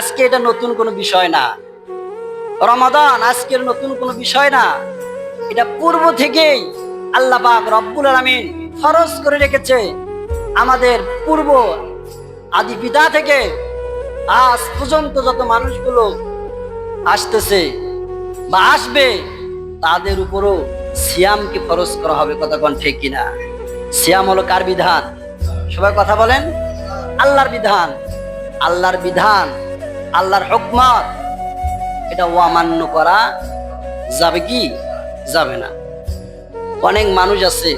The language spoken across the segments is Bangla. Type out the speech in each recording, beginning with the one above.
আজকে এটা নতুন কোনো বিষয় না। রমাদান আজকের নতুন কোনো বিষয় না। এটা পূর্ব থেকেই আল্লাহ পাক রব্বুল আলামিন ফরজ করে রেখেছে। আমাদের পূর্ব আদি পিতা থেকে আজ পর্যন্ত যত মানুষগুলো আসতেছে বা আসবে তাদের উপরও সিয়ামকে ফরজ করা হবে। কথা কোন ঠিক কিনা? সিয়াম হলো কার বিধান? সবাই কথা বলেন। আল্লাহর বিধান। আল্লাহর বিধান, আল্লাহর হুকমত, এটা অমান্য করা যাবে কি? যাবে না। অনেক মানুষ আছে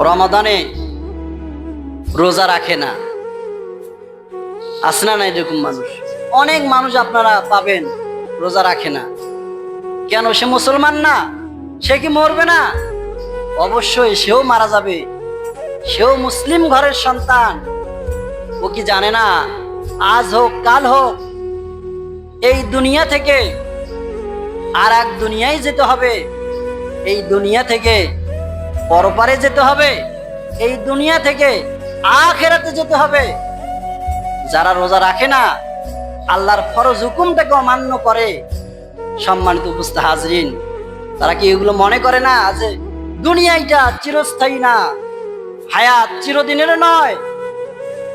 রমাদানে রোজা রাখে না। আছে না এরকম মানুষ? অনেক মানুষ আপনারা পাবেন রোজা রাখে না। কেন? সে মুসলমান না? সে কি মরবে না? অবশ্যই সেও মারা যাবে। সেও মুসলিম ঘরের সন্তান। ও কি জানে না আজ হোক কাল হোক এই দুনিয়া থেকে আর এক দুনিয়ায় যেতে হবে। এই দুনিয়া থেকে পরপারে যেতে হবে। এই দুনিয়া থেকে আখিরাতে যেতে হবে। যারা রোজা রাখে না, আল্লাহর ফরজ হুকুমটাকে অমান্য করে, সম্মানিত উপস্থিত হাজরিন, তারা কি এগুলো মনে করে না যে দুনিয়াটা চিরস্থায়ী না, হায়াত চিরদিনের নয়,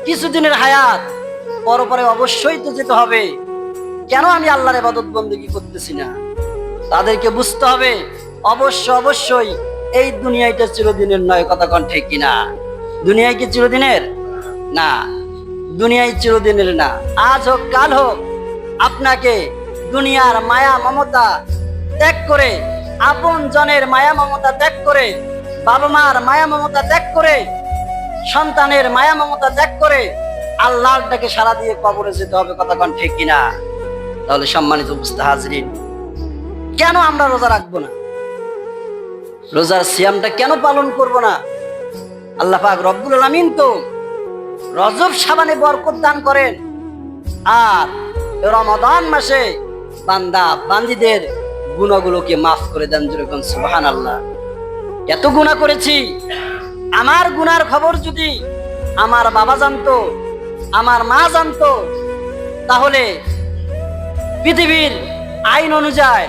কিছুদিনের হায়াত, পরপরে অবশ্যই তো যেতে হবে। কেন আমি আল্লাহর ইবাদত বন্দেগী করতেছি না? তাদেরকে বুঝতে হবে অবশ্যই এই দুনিয়াটা চিরদিনের নয়। কথা কোন ঠিক কিনা? দুনিয়ায় কি চিরদিনের? না, দুনিয়ায় চিরদিনের না। আজ হোক কাল হোক আপনাকে দুনিয়ার মায়া মমতা ত্যাগ করে, আপন জনের মায়া মমতা ত্যাগ করে, বাবা মার মায়া মমতা ত্যাগ করে, সন্তানের মায়া মমতা ত্যাগ করে আল্লাহর ডাকে সাড়া দিয়ে কবরে যেতে হবে। কথা কোন ঠিক কিনা? তাহলে সম্মানিত উপস্থিত হাজরিন, কেন আমরা রোজা রাখবো না? রোজার সিয়ামটা কেন পালন করব না? আল্লাহ পাক রব্বুল আলামিন তো রজব শাবানে বরকত দান করেন, আর রমাদান মাসে বান্দা বান্দীদের গুনাহগুলোকে মাফ করে দেন। যেরকম সুবহানাল্লাহ। এত গুনাহ করেছি, আমার গুনার খবর যদি আমার বাবা জানতো, আমার মা জানতো, তাহলে পৃথিবীর আইন অনুযায়ী,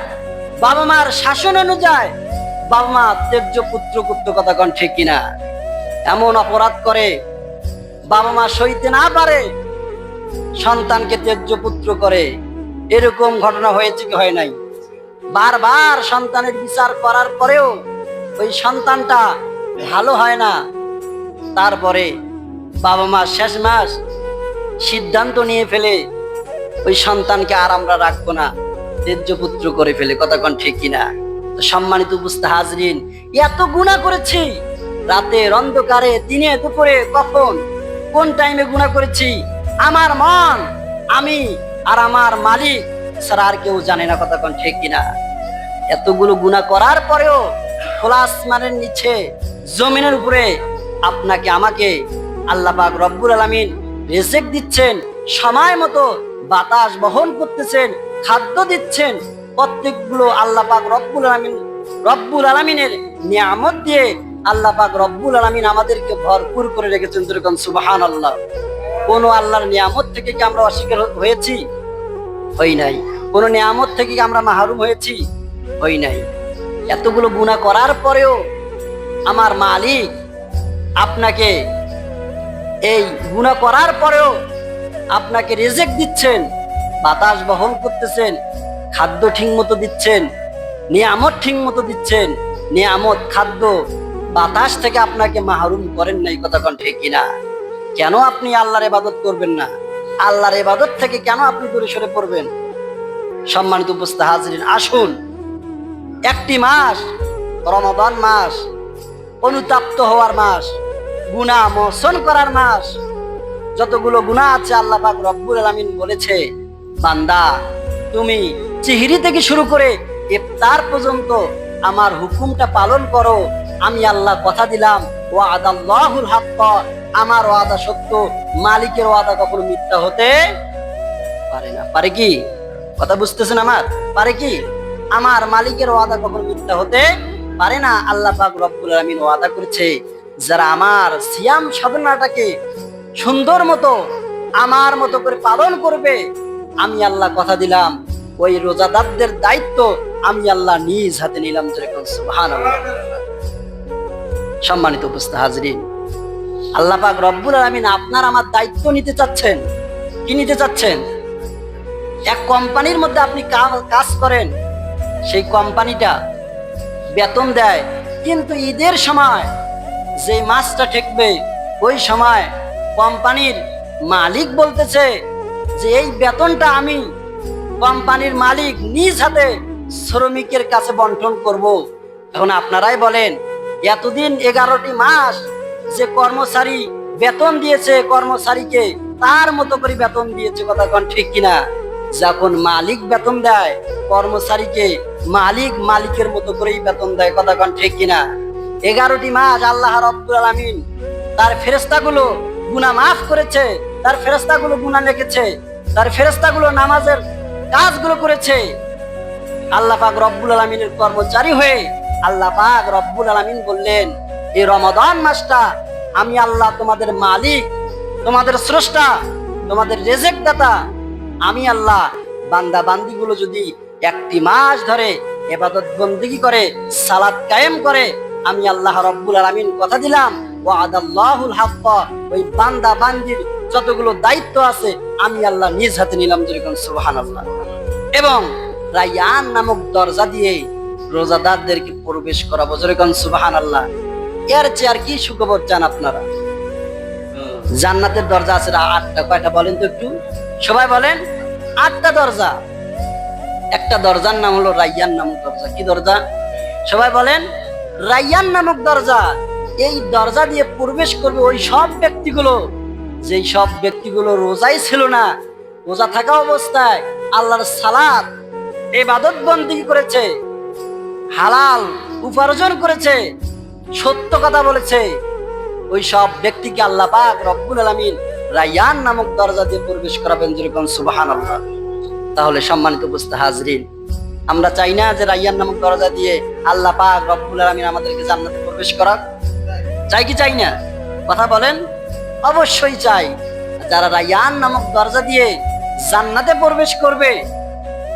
বাবা মার শাসন অনুযায়ী বাবা মা ত্যায্য পুত্র করত। কথা কোন ঠিক কিনা? এমন অপরাধ করে বাবা মা সইতে না পারে, সন্তানকে ত্যায্য পুত্র করে। এরকম ঘটনা হয়েছে কি হয় নাই? বারবার সন্তানের বিচার করার পরেও ওই সন্তানটা ভালো হয় না। তারপরে বাবা মা শেষ মাস সিদ্ধান্ত নিয়ে ফেলে ওই সন্তানকে আর আমরা রাখবো না, ত্যায্য পুত্র করে ফেলে। কথা কোন ঠিক কিনা? সম্মানিত উপস্থিত হাজরিন, এত গুনাহ করেছি, রাতের অন্ধকারে, দিনে দুপুরে, কখন কোন টাইমে গুনাহ করেছি আমার মন, আমি আর আমার মালিক ছাড়া আর কেউ জানে না। কথা কোন ঠিক কিনা? এতগুলো গুনাহ করার পরেও খোলা আসমানের নিচে, জমিনের উপরে আপনাকে আমাকে আল্লাহ পাক রব্বুল আলামিন রিজিক দিচ্ছেন, সময় মতো বাতাস বহন করতেছেন, খাদ্য দিচ্ছেন। প্রত্যেকগুলো আল্লাহ পাক রব্বুল আলামিনের নিয়ামত দিয়ে আল্লাহ পাক রব্বুল আলামিন আমাদেরকে ভরপুর করে রেখেছেন। যেরকম সুবহানাল্লাহ। কোন আল্লাহর নিয়ামত থেকে কি আমরা অস্বীকার হয়েছি? হই নাই। কোন নিয়ামত থেকে কি আমরা মাহরুম হয়েছি? হই নাই। এতগুলো গুনাহ করার পরেও আমার মালিক আপনাকে, এই গুনাহ করার পরেও আপনাকে রিজিক দিচ্ছেন, বাতাস বহন করতেছেন, খাদ্য ঠিক মতো দিচ্ছেন, নিয়ামত ঠিক মতো দিচ্ছেন। নিয়ামত, খাদ্য, বাতাস থেকে আপনাকে মাহরুম করেন নাই। কথা কোন ঠিক কিনা? কেন আপনি আল্লাহর ইবাদত করবেন না? আল্লাহর ইবাদত থেকে কেন আপনি দূরে সরে পড়বেন? সম্মানিত উপস্থিত হাজরিন, আসুন, একটি মাস রমাদান মাস, অনুতপ্ত হওয়ার মাস, গুনাহ মোচন করার মাস। যতগুলো গুনাহ আছে আল্লাহ পাক রব্বুল আলামিন বলেছে, বান্দা তুমি চিহরি থেকে শুরু করে ইফতার পর্যন্ত আমার হুকুমটা পালন করো। আমি আল্লাহ কথা দিলাম, ওয়াদাল্লাহুল হক, আমার ওয়াদা সত্য, মালিকের ওয়াদা কখনো মিথ্যা হতে পারে না। পারে কি? কথা বুঝতেছেন আমার? পারে কি? আমার মালিকের ওয়াদা কখনো মিথ্যা হতে পারে না। আল্লাহ পাক রব্বুল আলামিন ওয়াদা করেছে, যারা আমার সিয়াম সাধনাটাকে সুন্দর মতো আমার মতো করে পালন করবে, আমি আল্লাহ কথা দিলাম ওই রোজাদারদের দায়িত্ব আমি আল্লাহ নিজ হাতে নিলাম। সুবহানাল্লাহ। সম্মানিত উপস্থিত হাজরিন, আল্লাহ পাক রব্বুল আলামিন আপনার আমার দায়িত্ব নিতে চাচ্ছেন। কি নিতে চাচ্ছেন? এক কোম্পানির মধ্যে আপনি কাজ করেন, সেই কোম্পানিটা বেতন দেয়, কিন্তু ঈদের সময় যে মাসটা ঠেকবে ওই সময় কোম্পানির মালিক বলতেছে যে এই বেতনটা আমি কোম্পানির মালিক নিজ হাতে শ্রমিকের কাছে বন্টন করব। এখন আপনারাই বলেন, এতদিন 11টি মাস যে কর্মচারী বেতন দিয়েছে কর্মচারীকে তার মতো করে বেতন দিয়েছে, কথা কোন ঠিক কিনা? যখন মালিক বেতন দেয় কর্মচারীকে, মালিক মালিকের মতো করেই বেতন দেয়, কথা কোন ঠিক কিনা? 11টি মাস আল্লাহ রাব্বুল আলামিন তার ফেরেশতাগুলো গুনাহ মাফ করেছে, তার ফেরেশতাগুলো গুনাহ লিখেছে, তার ফেরেশতাগুলো নামাজের কাজগুলো করেছে। আল্লাহ পাক রব্বুল আলামিনের কর্মচারী হয়ে আল্লাহ পাক রব্বুল আলামিন বললেন, এই রমাদান মাসটা আমি আল্লাহ তোমাদের মালিক, তোমাদের স্রষ্টা, তোমাদের রিজিক দাতা। আমি আল্লাহ বান্দা বান্দিগুলো যদি একটি মাস ধরে ইবাদত বন্দেগী করে, সালাত কায়েম করে, আমি আল্লাহ রব্বুল আলামিন কথা দিলাম ওয়াদাল্লাহুল হক, ওই বান্দা বান্দির যতগুলো দায়িত্ব আছে আমি আল্লাহ নিজ হাতে নিলাম। যেরকম সুবহানাল্লাহ। এবং রায়্যান নামক দরজা দিয়ে রোজাদারদেরকে প্রবেশ করাবো। যেরকম সুবহানাল্লাহ। এর চেয়ে আর কি সুখবর চান আপনারা? জান্নাতের দরজা আছে 8টা। কয়টা বলেন তো একটু, সবাই বলেন। 8টা দরজা। একটা দরজার নাম হলো রায়্যান নামক দরজা। কি দরজা? সবাই বলেন, রায়্যান নামক দরজা। এই দরজা দিয়ে প্রবেশ করবে ওই সব ব্যক্তিগুলো, যেই সব ব্যক্তিগুলো রোজাই ছিল না, রোজা থাকা অবস্থায় আল্লাহর সালাত ইবাদত বন্দেগী করেছে, হালাল উপার্জন করেছে, সত্য কথা বলেছে, ওই সব ব্যক্তিকে আল্লাহ পাক রব্বুল আলামিন রায়্যান নামক দরজা দিয়ে প্রবেশ করাবেন। যেরকম সুবহানাল্লাহ। তাহলে সম্মানিত উপস্থিত হাজরিন, আমরা চাই না যে রায়্যান নামক দরজা দিয়ে আল্লাহ পাক রব্বুল আলামিন আমাদেরকে জান্নাতে প্রবেশ করাক? চাই কি চাই না? কথা বলেন। অবশ্যই চাই। যারা রায়্যান নামক দরজা দিয়ে জান্নাতে প্রবেশ করবে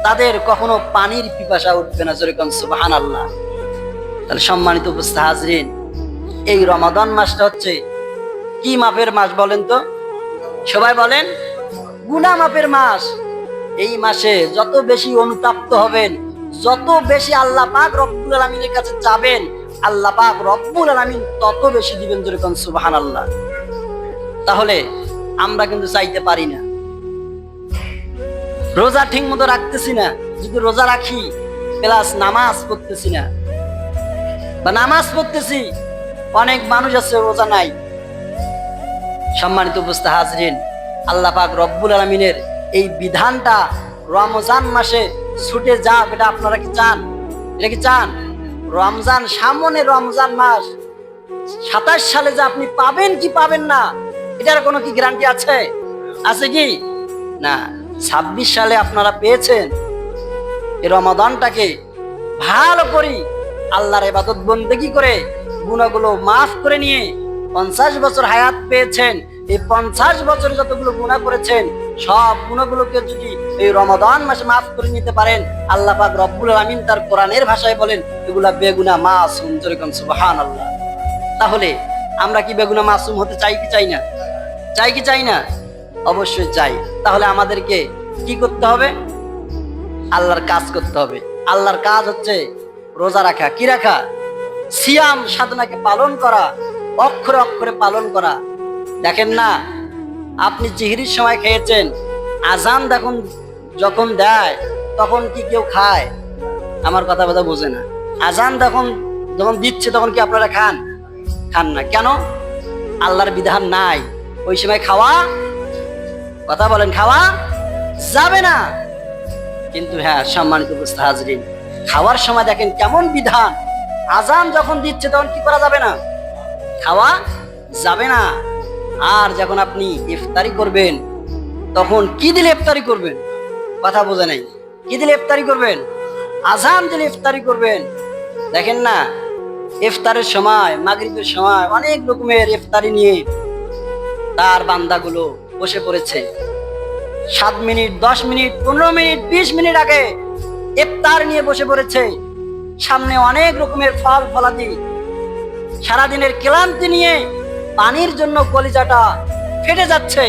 তাদের কখনো পানির পিপাসা উঠবে না। যেরকম সুবহানাল্লাহ। তাহলে সম্মানিত উপস্থিত হাজরিন, এই রমাদান মাসটা হচ্ছে কি মাপের মাস বলেন তো? সবাই বলেন, গুনাহ মাপের মাস। এই মাসে যত বেশি অনুতপ্ত হবেন, যত বেশি আল্লাহ পাক রব্বুল আলামিনের কাছে যাবেন, আল্লাহ পাক রব্বুল আলামিন তত বেশি দিবেন। যেরকম সুবহানাল্লাহ। তাহলে আমরা কিন্তু চাইতে পারি না, রোজা ঠিক মতো রাখতেছি না, যদি রোজা রাখি প্লাস নামাজ পড়তেছি না, বা নামাজ পড়তেছি, অনেক মানুষ আছে রোজা নাই। সম্মানিত উপস্থিত হাজরিন, আল্লাহ পাক রব্বুল আলামিনের এই বিধানটা রমজান মাসে ছুটে যাক, এটা আপনারা কি চান? এটা কি চান? রমজান সামনে, রমজান মাস 27 সালে যে আপনি পাবেন কি পাবেন না এটার কোনো কি গ্যারান্টি আছে? আছে কি? না। 26 সালে আপনারা পেয়েছেন। এই রমাদানটাকে ভালো করি আল্লাহর ইবাদত বন্দেগী করে গুনাহগুলো মাফ করে নিয়ে 50 বছর হায়াত পেয়েছেন। এই 50 বছর যতগুলো গুনাহ করেছেন সব গুনাহগুলোকে যদি এই রমাদান মাসে মাফ করে নিতে পারেন, আল্লাহ পাক রব্বুল আলামিন তার কোরআনের ভাষায় বলেন এগুলা বেগুনাহ মাসুম। যেরকম সুবহানাল্লাহ। তাহলে আমরা কি বেগুনাহ মাসুম হতে চাই কি চাই না? চাই কি চাই না? অবশ্যই চাই। তাহলে আমাদেরকে কি করতে হবে? আল্লাহর কাজ করতে হবে। আল্লাহর কাজ হচ্ছে রোজা রাখা। কি রাখা? সিয়াম সাধনাকে পালন করা, অক্ষরে অক্ষরে পালন করা। দেখেন না, আপনি জিহরির সময় খেয়েছেন, আজান যখন দেয় তখন কি কেউ খায়? আমার কথা বোঝে না। আজান যখন দিচ্ছে তখন কি আপনারা খান? খান না। কেন? আল্লাহর বিধান নাই ওই সময় খাওয়া, কথা বলেন, খাওয়া যাবে না। কিন্তু হ্যাঁ, সম্মানিত উপস্থিত হাজরিন, খাওয়ার সময় দেখেন কেমন বিধান। আজান যখন দিচ্ছে তখন কি করা যাবে না? খাওয়া যাবে না। আর যখন আপনি ইফতারি করবেন তখন কি দিলে ইফতারি করবেন? কথা বোঝে নাই। কি দিলে ইফতারি করবেন? আজান দিলে ইফতারি করবেন। দেখেন না, ইফতারের সময়, মাগরিবের সময় অনেক রকমের ইফতারি নিয়ে তার বান্দাগুলো বসে পড়েছে। 7 মিনিট, 10 মিনিট, 15 মিনিট, 20 মিনিট আগে ইফতার নিয়ে বসে পড়েছে। সামনে অনেক রকমের ফল ফলাদি, সারাদিনের ক্লান্তি নিয়ে পানির জন্য কলিজাটা ফেটে যাচ্ছে।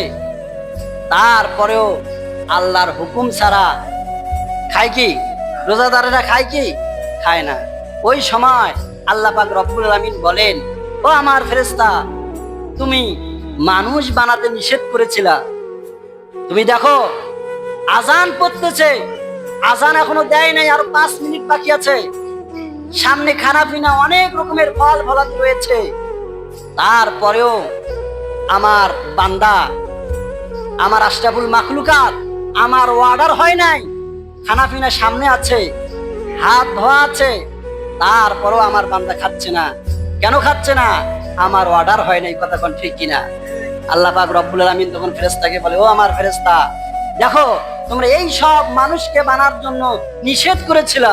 তারপরেও আল্লাহর হুকুম ছাড়া খায় কি? রোজাদারেরা খায় কি? খায় না। ওই সময় আল্লাহ পাক রব্বুল আলামিন বলেন, ও আমার ফেরেশতা, তুমি মানুষ বানাতে নিষেধ করেছিলা, তুমি দেখো আজান পড়তেছে, আজান এখনো দেয় নাই, আরো 5 মিনিট বাকি আছে, সামনে খানা পিনা অনেক রকমের ফল ফলাদি রয়েছে। তারপরেও আমার বান্দা, আমার আশরাফুল মাখলুকাত, আমার অর্ডার হয় নাই, খানা পিনা সামনে আছে, হাত ধোয়া আছে, তারপরও আমার বান্দা খাচ্ছে না। কেন খাচ্ছে না? আমার অর্ডার হয় নাই। কথা কোন ঠিক কিনা? আল্লাহ পাক রব্বুল আলামিন তখন ফেরেশতাকে বলে, ও আমার ফেরেশতা, দেখো তোমরা এই সব মানুষকে বানার জন্য নিষেধ করেছিলা।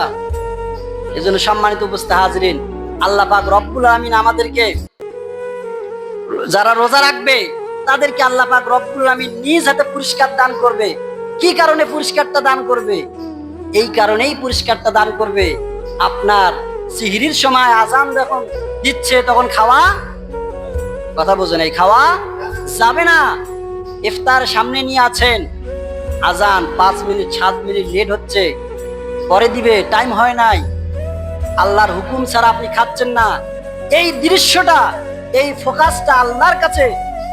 এজন্য সম্মানিত উপস্থিত হাজরিন, আল্লাহ পাক রব্বুল আলামিন আমাদেরকে, যারা রোজা রাখবে তাদেরকে আল্লাহ পাক রব্বুল আলামিন নিজ হাতে পুরস্কার দান করবে। কি কারণে পুরস্কারটা দান করবে? এই কারণেই পুরস্কারটা দান করবে, আপনার সিহরির সময় আজান যখন দিচ্ছে তখন খাওয়া, কথা বোঝেন, এই খাওয়া যাবে না। ইফতার সামনে নিয়ে আছেন, আজান 5 মিনিট 7 মিনিট লেট হচ্ছে, পরে দিবে, টাইম হয় নাই, আল্লাহর হুকুম ছাড়া আপনি খাচ্ছেন না। এই দৃশ্যটা, এই ফোকাসটা আল্লাহর কাছে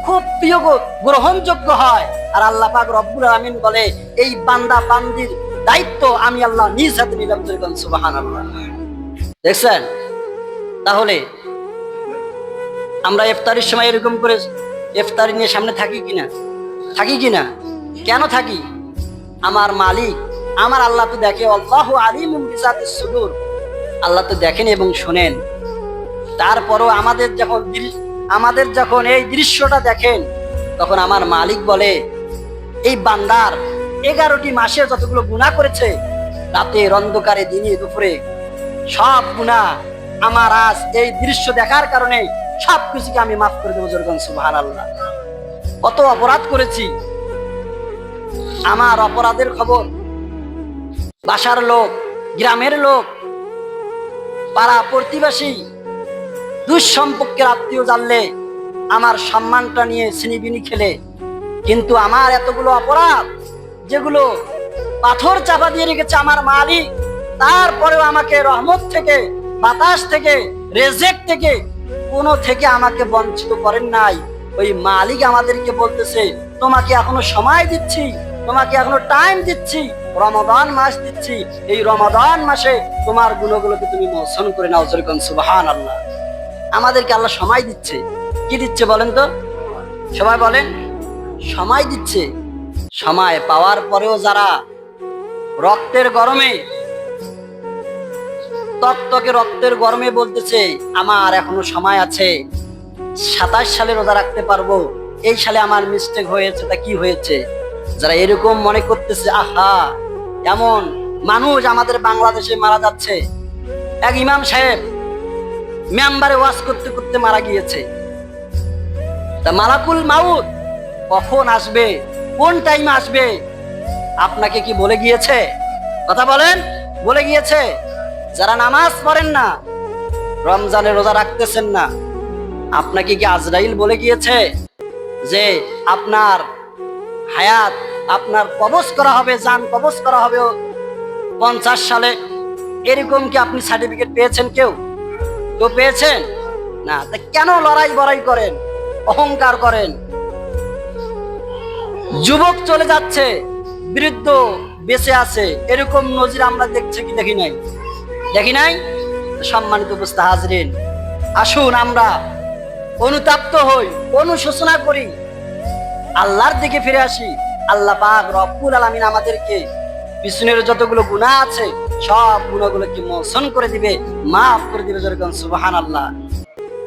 খুব প্রিয়, গ্রহণযোগ্য হয়। আর আল্লাহ পাক রব্বুল আলামিন বলে, এই বান্দা বান্দির দায়িত্ব আমি আল্লাহ নিজ হাতে নিলাম। সুবহানাল্লাহ। দেখছেন? তাহলে আমরা ইফতারের সময় এরকম করে ইফতারি নিয়ে সামনে থাকি কিনা? থাকি কিনা? কেন থাকি? আমার মালিক, আমার আল্লাহ তো দেখে, আল্লাহু আলিমুম বিযাতিস সুদূর, আল্লাহ তো দেখেন এবং শোনেন। তারপরও আমাদের যখন এই দৃশ্যটা দেখেন, তখন আমার মালিক বলে, এই বান্দার 11টি মাসে যতগুলো গুনাহ করেছে, রাতের অন্ধকারে দিনে দুপুরে, সব গুনাহ আমার আজ এই দৃশ্য দেখার কারণে সব কিছুকে আমি মাফ করে দেবো। যেরকম সুবহানাল্লাহ। কত অপরাধ করেছি, আমার অপরাধের খবর বাসার লোক, গ্রামের লোক, পাড়া প্রতিবেশী, দুঃসম্পর্কের আত্মীয় জানলে আমার সম্মানটা নিয়ে ছিনিবিনি খেলে। কিন্তু আমার এতগুলো অপরাধ, যেগুলো পাথর চাপা দিয়ে রেখেছে আমার মালিক, তারপরেও আমাকে রহমত থেকে, বাতাস থেকে, রেজেক থেকে, কোনো থেকে আমাকে বঞ্চিত করেন নাই। ওই মালিক আমাদেরকে বলতেছে, তোমাকে এখনো সময় দিচ্ছি, তোমাকে এখনো টাইম দিচ্ছি, রমাদান মাস দিচ্ছি, এই রমাদান মাসে তোমার গুণগুলোকে তুমি মোচন করে নাও। যেরকম সুবহানাল্লাহ। আমাদেরকে আল্লাহ সময় দিচ্ছে। কি দিচ্ছে বলেন তো? সবাই বলেন, সময় দিচ্ছে। সময় পাওয়ার পরেও যারা রক্তের গরমে, তকতকে রক্তের গরমে বলতেছে, আমার এখনো সময় আছে, 27 সালে রোজা রাখতে পারবো, এই সালে আমার মিস্টেক হয়েছে, তা কি হয়েছে? যারা এরকম মনে করতেছে, আহা, এমন মানুষ আমাদের বাংলাদেশে মারা যাচ্ছে। এক ইমাম সাহেব মেম্বারে ওয়াজ করতে করতে মারা গিয়েছে। তা মালাকুল মাউত কখন আসবে, কোন টাইমে আসবে, আপনাকে কি বলে গিয়েছে? কথা বলেন, বলে গিয়েছে? যারা নামাজ পড়েন না, রমজানে রোজা রাখতেছেন না, আপনাকে কি আজরাইল বলে গিয়েছে যে আপনার হায়াত, আপনার কবজ করা হবে, জান কবজ করা হবে 50 সালে? এরকম কি আপনি সার্টিফিকেট পেয়েছেন? কেউ পেয়েছেন না? তা কেন লড়াই বড়াই করেন, অহংকার করেন? যুবক চলে যাচ্ছে, বৃদ্ধ বেঁচে আছে, এরকম নজির আমরা দেখছি কি দেখি নাই? দেখি নাই? সম্মানিত উপস্থিত হাজরিন, আসুন আমরা অনুতপ্ত হই, অনুশোচনা করি, আল্লাহর দিকে ফিরে আসি। আল্লাহ পাক রব্বুল আলামিন আমাদেরকে পিছনের যতগুলো গুনাহ আছে সব গুনাহগুলোকে মোচন করে দিবে, মাফ করে দিবে। যেরকম সুবহানাল্লাহ।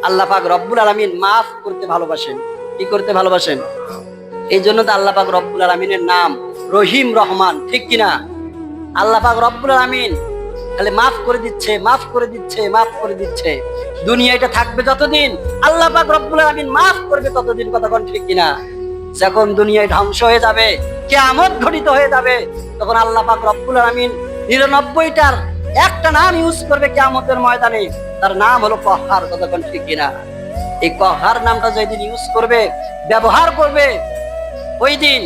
আল্লাহ পাক রব্বুল আলামিন মাফ করতে ভালোবাসেন। কি করতে ভালোবাসেন? এই জন্য তো আল্লাহ পাক রব্বুল আলামিনের নাম রহিম রহমান, ঠিক কিনা? আল্লাহ পাক রব্বুল আলামিন খালি মাফ করে দিচ্ছে, মাফ করে দিচ্ছে, মাফ করে দিচ্ছে। দুনিয়াটা থাকবে যতদিন, আল্লাহ পাক রব্বুল আলামিন মাফ করবে ততদিন। কথা কোন ঠিক কিনা? যখন দুনিয়ায় ধ্বংস হয়ে যাবে, কিয়ামত ঘটিত হয়ে যাবে, তখন আল্লাহ পাক রব্বুল আলামিন 99টার একটা নাম ইউজ করবে কিয়ামতের ময়দানে, তার নাম হলো কহার। কতক্ষণ ঠিক কিনা? এই কহার নামটা যেদিন ইউজ করবে, ব্যবহার করবে, ওই দিন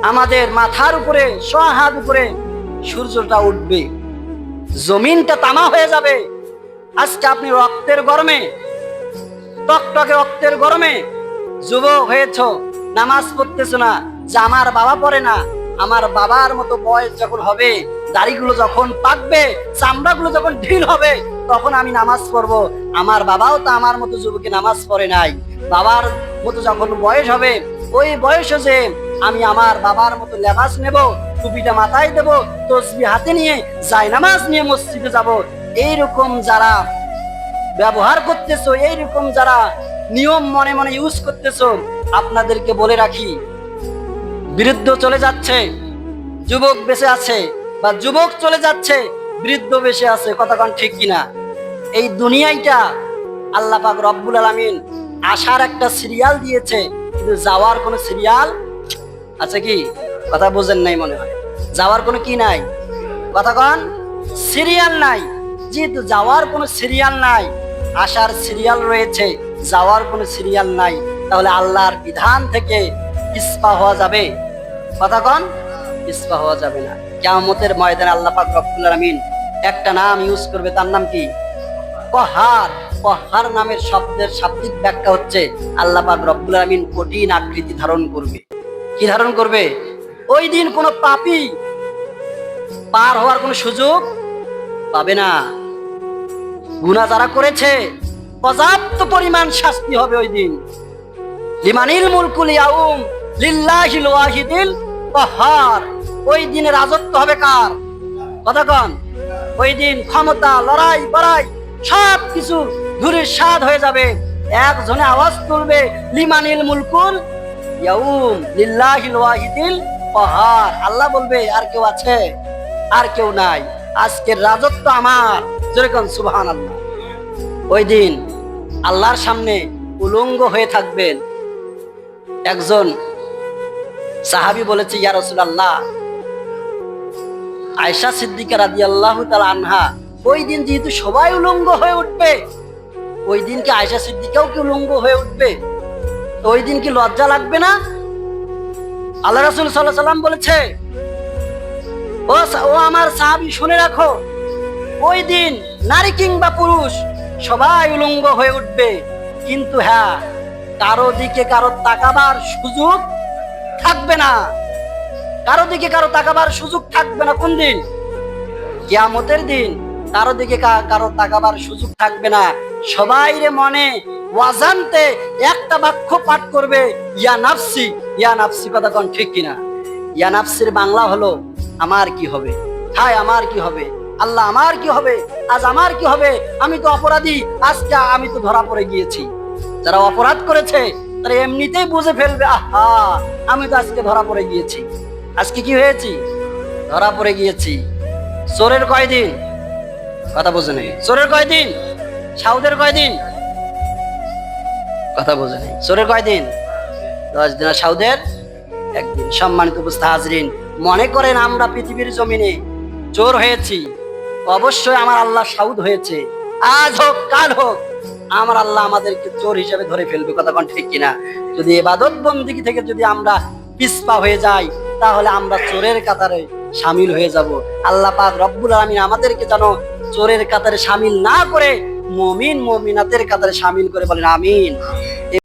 আমাদের মাথার উপরে, হাত উপরে সূর্যটা উঠবে, জমিনটা তামা হয়ে যাবে। আজকে আপনি রক্তের গরমে, টকটকে রক্তের গরমে যুবক হয়েছ, নামাজ পড়তেছো না, যে আমার বাবা পড়ে না, আমার বাবার মতো বয়স যখন হবে, দাড়িগুলো যখন পাকবে, চামড়াগুলো যখন ঢিল হবে, তখন আমি নামাজ পড়বো। আমার বাবাও তো আমার মতো যুবকে নামাজ পড়ে নাই। বাবার মতো যখন বয়স হবে, ওই বয়সে যে আমি আমার বাবার মতো লেবাস নেব, টুপিটা মাথায় দেব, তসবিহ হাতে নিয়ে যাই নামাজ নিয়ে মসজিদে যাব। এইরকম যারা ব্যবহার করতেছো, এইরকম যারা নিয়ম মনে মনে ইউজ করতেছো, আপনাদেরকে বলে রাখি, বৃদ্ধ চলে যাচ্ছে, যুবক বেঁচে আছে, বা যুবক চলে যাচ্ছে, বৃদ্ধ বেঁচে আছে। কতক্ষণ ঠিক কিনা? এই দুনিয়াটা আল্লাহ পাক রব্বুল আলামিন আসার একটা সিরিয়াল দিয়েছে, কিন্তু যাওয়ার কোনো সিরিয়াল আছে কি? কথা বোঝেন নাই মনে হয়। যাওয়ার কোনো কি নাই? কতক্ষণ সিরিয়াল নাই। যেহেতু যাওয়ার কোনো সিরিয়াল নাই, আসার সিরিয়াল রয়েছে, যাওয়ার কোনো সিরিয়াল নাই, তাহলে আল্লাহর বিধান থেকে ইস্পা হওয়া যাবে? কতক্ষণ ইস্পা হওয়া যাবে না। কিয়ামতের ময়দানে আল্লাহ পাক রব্বুল আলামিন একটা নাম ইউজ করবে, তার নাম কি? কহার। কহার নামের শব্দের শাব্দিক ব্যাখ্যা হচ্ছে আল্লাহ পাক রব্বুল আলামিন কঠিন আকৃতি ধারণ করবে। কি ধারণ করবে? ওই দিন কোনো পাপী পার হওয়ার কোনো সুযোগ পাবে না। গুনাহ যারা করেছে, পর্যাপ্ত পরিমাণ শাস্তি হবে ওই দিন। লিমানিল মুলকুল ইয়াউম লিল্লাহিল ওয়াহিদিল কহার। ওই দিনে রাজত্ব হবে কার? কতক্ষণ? ওই দিন ক্ষমতা, লড়াই বড়াই সব কিছু ধুরির স্বাদ হয়ে যাবে। একজনে আওয়াজ তুলবে, লিমানিল মুলকুল ইয়াউম লিল্লাহিল ওয়াহিদিল কহার। আল্লাহ বলবে, আর কেউ আছে? আর কেউ নাই, আজকের রাজত্ব আমার। যেরকম সুবহানাল্লাহ। ওই দিন আল্লাহর সামনে উলঙ্গ হয়ে থাকবেন। একজন সাহাবী বলেছে, ইয়া রাসূলুল্লাহ, আয়েশা সিদ্দিকা রাদিয়াল্লাহু তাআলা আনহা, ওই দিন যেহেতু সবাই উলঙ্গ হয়ে উঠবে, ওই দিন কি আয়েশা সিদ্দিকাও কি উলঙ্গ হয়ে উঠবে? তো ওই দিন কি লজ্জা লাগবে না? আল্লাহ রাসূল সাল্লাল্লাহু আলাইহি সাল্লাম বলেছে, ও আমার সাহাবী, শুনে রাখো, ওই দিন নারী কিংবা পুরুষ সবাই উলঙ্গ হয়ে উঠবে, কিন্তু হ্যাঁ, কারো দিকে কারো তাকাবার সুযোগ থাকবে না। কারো দিকে কারো তাকাবার সুযোগ থাকবে না। কোন দিন? কিয়ামতের দিন কারো দিকে কারো তাকাবার সুযোগ থাকবে না। সবাই রে মনে ওয়াজানতে একটা বাক্য পাঠ করবে, ইয়া নাফসি, ইয়া নাফসি। কথা কোন ঠিক কিনা? ইয়া নাফসির বাংলা হলো, আমার কি হবে? হায় আমার কি হবে? আল্লাহ আমার কি হবে? আজ আমার কি হবে? আমি তো অপরাধী, আজকে আমি তো ধরা পড়ে গিয়েছি। যারা অপরাধ করেছে তারা এমনিতেই বুঝে ফেলবে, আহা, আমি তো আজকে ধরা পড়ে গিয়েছি। আজকে কি হয়েছি? ধরা পড়ে গিয়েছি। চোরের কয়দিন? কথা বোঝে নেই। চোরের কয়দিন? সাউদের কয়দিন? কথা বোঝে নেই। চোরের কয়দিন? 10 দিন। সাউদের একদিন। সম্মানিত উপস্থিত হাজরিন, মনে করেন আমরা পৃথিবীর জমিনে চোর হয়েছি, অবশ্যই আমার আল্লাহ সাউদ হয়েছে। আজ হোক কাল হোক, আমার আল্লাহ আমাদেরকে চোর হিসেবে ধরে ফেলবে। কথা কোন ঠিক কিনা? যদি ইবাদত বন্দেগী থেকে যদি আমরা পিছপা হয়ে যাই, তাহলে আমরা চোরের কাতারে শামিল হয়ে যাব। আল্লাহ পাক রব্বুল আলামিন আমাদেরকে যেন চোরের কাতারে শামিল না করে মুমিন মুমিনাতের কাতারে শামিল করে, বলেন আমিন।